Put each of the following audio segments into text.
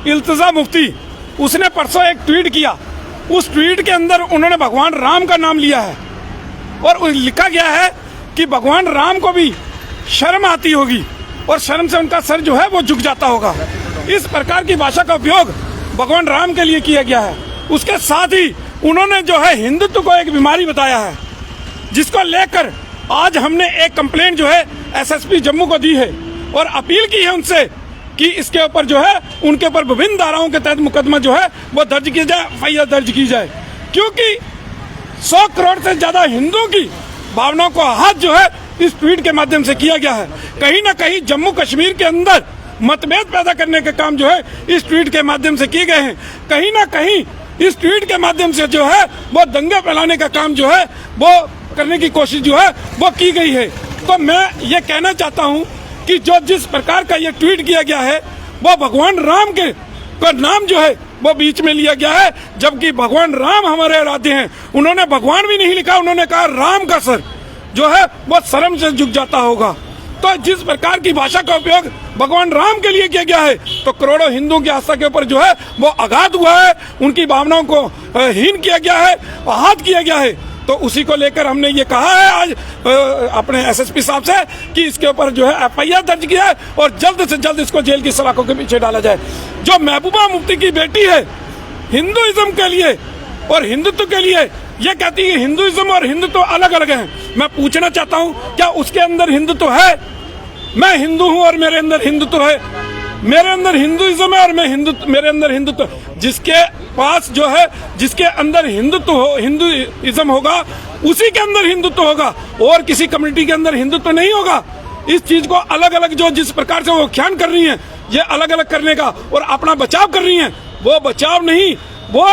इल्तिजा मुफ्ती, उसने परसों एक ट्वीट किया। उस ट्वीट के अंदर उन्होंने भगवान राम का नाम लिया है और लिखा गया है कि भगवान राम को भी शर्म आती होगी और शर्म से उनका सर जो है वो झुक जाता होगा। इस प्रकार की भाषा का उपयोग भगवान राम के लिए किया गया है। उसके साथ ही उन्होंने जो है हिंदुत्व को एक बीमारी बताया है, जिसको लेकर आज हमने एक कंप्लेंट जो है एसएसपी जम्मू को दी है और अपील की है उनसे कि इसके ऊपर जो है उनके ऊपर विभिन्न धाराओं के तहत मुकदमा जो है वो दर्ज किया जाए, एफआईआर दर्ज की जाए, क्योंकि 100 करोड़ से ज्यादा हिंदुओं की भावनाओं को आहत जो है इस ट्वीट के माध्यम से किया गया है। कहीं ना कहीं जम्मू कश्मीर के अंदर मतभेद पैदा करने के काम जो है इस ट्वीट के माध्यम से किए गए हैं। कहीं ना कहीं इस ट्वीट के माध्यम से जो है वो दंगे फैलाने का काम जो है वो करने की कोशिश जो है वो की गई है। तो मैं ये कहना चाहता हूँ कि जो जिस प्रकार का ये ट्वीट किया गया है वो भगवान राम के का नाम जो है वो बीच में लिया गया है, जबकि भगवान राम हमारे आराध्य हैं। उन्होंने भगवान भी नहीं लिखा, उन्होंने कहा राम का सर जो है वो शर्म से झुक जाता होगा। तो जिस प्रकार की भाषा का उपयोग भगवान राम के लिए किया गया है तो करोड़ों हिंदुओं की आस्था के ऊपर जो है वो आघात हुआ है, उनकी भावनाओं को हीन किया गया है, आहत किया गया है। तो उसी को लेकर हमने ये कहा है आज अपने एसएसपी साहब से कि इसके ऊपर जो है एफआईआर दर्ज किया है और जल्द से जल्द इसको जेल की सलाखों के पीछे डाला जाए। जो महबूबा मुफ्ती की बेटी है हिंदुइज्म के लिए और हिंदुत्व के लिए ये कहती है हिंदुइज्म और हिंदुत्व अलग अलग हैं। मैं पूछना चाहता हूँ क्या उसके अंदर हिंदुत्व है? मैं हिंदू हूँ और मेरे अंदर हिंदुत्व है, मेरे अंदर हिंदुइज्म है और मैं मेरे अंदर हिंदुत्व। जिसके पास जो है जिसके अंदर हिंदुत्व हो, हिंदुइज्म होगा उसी के अंदर हिंदुत्व होगा और किसी कम्युनिटी के अंदर हिंदुत्व नहीं होगा। इस चीज को अलग अलग जो जिस प्रकार से वो ख्यान कर रही हैं, ये अलग अलग करने का और अपना बचाव कर रही हैं, वो बचाव नहीं, वो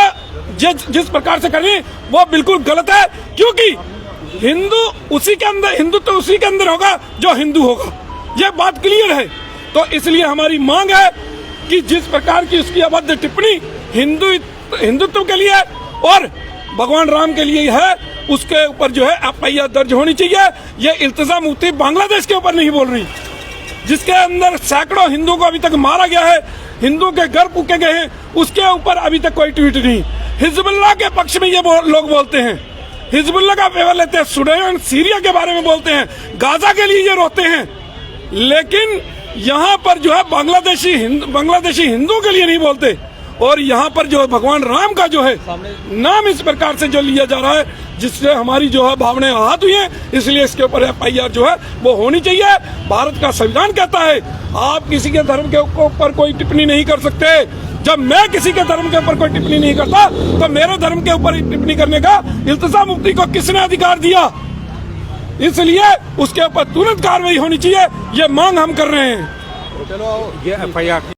जिस प्रकार से कर रही है वो बिल्कुल गलत है। क्योंकि हिंदू उसी के अंदर हिंदुत्व उसी के अंदर होगा जो हिंदू होगा, ये बात क्लियर है। तो इसलिए हमारी मांग है कि जिस प्रकार की उसकी अभद्र टिप्पणी हिंदुत्व के लिए और भगवान राम के लिए है, उसके ऊपर जो है एफआईआर दर्ज होनी चाहिए। ये इल्तिजा मुफ्ती बांग्लादेश के ऊपर नहीं बोल रही, जिसके अंदर सैकड़ों हिंदुओं को अभी तक मारा गया है, हिंदुओं के घर फूके गए हैं, उसके ऊपर अभी तक कोई ट्वीट नहीं। हिजबुल्लाह के पक्ष में ये लोग बोलते हैं, हिजबुल्लाह का फेवर लेते हैं, सूडान सीरिया के बारे में बोलते हैं, गाजा के लिए ये रोते हैं, लेकिन यहाँ पर जो है बांग्लादेशी हिंदुओं के लिए नहीं बोलते। और यहाँ पर जो भगवान राम का जो है नाम इस प्रकार से जो लिया जा रहा है, जिससे हमारी जो है भावनाएं आहत हुई हैं, इसलिए इसके ऊपर एफआईआर जो है वो होनी चाहिए। भारत का संविधान कहता है आप किसी के धर्म के ऊपर कोई टिप्पणी नहीं कर सकते। जब मैं किसी के धर्म के ऊपर कोई टिप्पणी नहीं करता तो मेरे धर्म के ऊपर टिप्पणी करने का इल्तिजा मुफ्ती को किसने अधिकार दिया? इसलिए उसके ऊपर तुरंत कार्रवाई होनी चाहिए, ये मांग हम कर रहे हैं। चलो ये एफआईआर